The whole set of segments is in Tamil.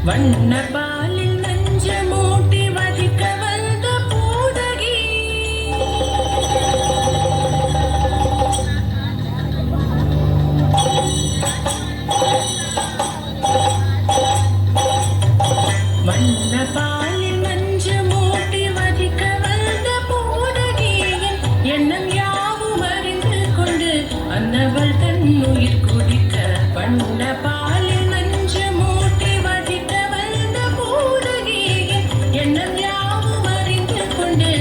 வண்ண பாலில் நஞ்ச மூட்டி வதிக்க வந்த பூதகி வண்ண பாலில் நஞ்ச மூட்டி வதிக்க வந்த பூதகியின் எண்ணம் யாவும் அறிந்து கொண்டு அன்னவள் தன் உயிர் குடிக்க வண்ண பாலில் நஞ்ச மூட்டி வதிக்க வந்த பூதகியின் எண்ணம் யாவும் அறிந்து கொண்டு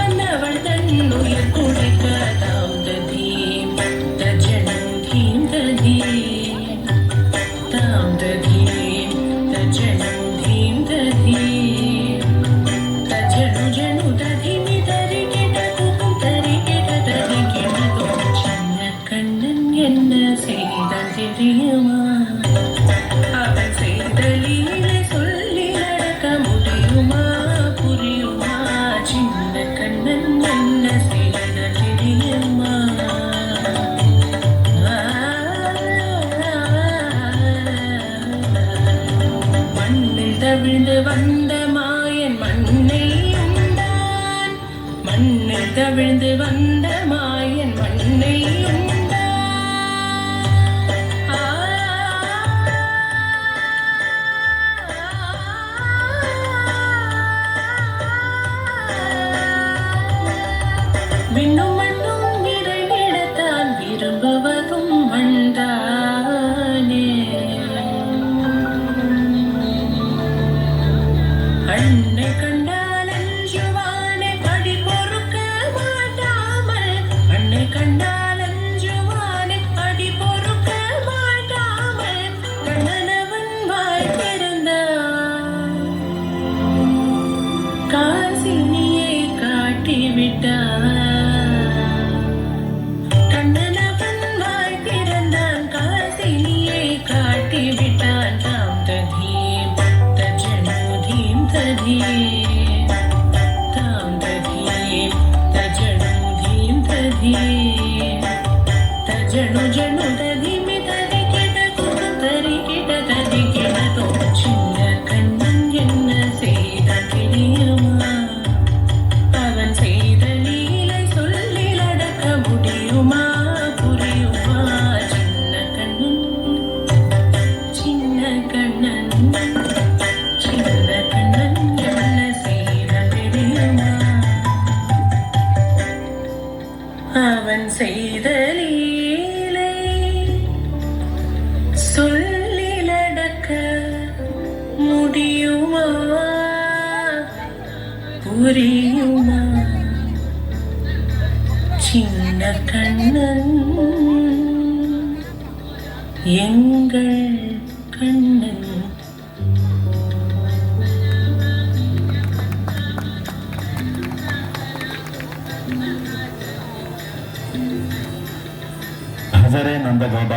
அன்னவள் தன் உயிர் குடிக்க தாம் ததீம் தஜனம் தீம் ததீம் தாம் ததீம் தஜனம் தீம் ததீம் தஜனு ஜனு ததிமி தரி கிட துக்கும் தரி கிட தரி கிட தும் சின்ன கண்ணன் என்ன செய்தான் தெரியுமா? அவன் செய்த லீலை சொல்லி நடக்க முடியுமா புரியுமா? சின்ன கண்ணன் என்ன செய்தான் தெரியுமா? மண்ணில் தவிழ்ந்து வந்த மாயன் மண்ணை உண்டான். மண்ணில் தவிழ்ந்து வந்த மாயன் மண்ணை உண்டான். விண்ணும் மண்ணும் இடைவிடத்தான் விரும்புவதும் மண்தானே. அன்னை கண்டால் அஞ்சுவானே அடி பொறுக்க மாட்டாமல். அன்னை கண்டால் அஞ்சுவானே அடி பொறுக்க மாட்டாமல். கண்ணனவன் வாய் திறந்தான். காசினியை காட்டிவிட்டான். கண்ணனவன் வாய் திறந்தான். காசினியை காட்டிவிட்டான். தாம் ததீம் தஜனு தீம் ததீம் தாம் ததீம் தஜனு தீம் ததீம் தஜனு ஜனு ததிமி தரி கிட துக்கும் தரி கிட தரி கிட தும் சின்ன கண்ணன் என்ன செய்தான் தெரியுமா? அவன் செய்த லீலை சொல்லி நடக்க முடியுமா புரியுமா? சின்ன கண்ணன் சின்ன கண்ணன் சின்ன கண்ணன் என்ன செய்தான் தெரியுமா? அவன் செய்த லீலை சொல்லி நடக்க முடியுமா புரியுமா? சின்ன கண்ணன் எங்கள் கண்ணன். हजरे नंद गोपाल।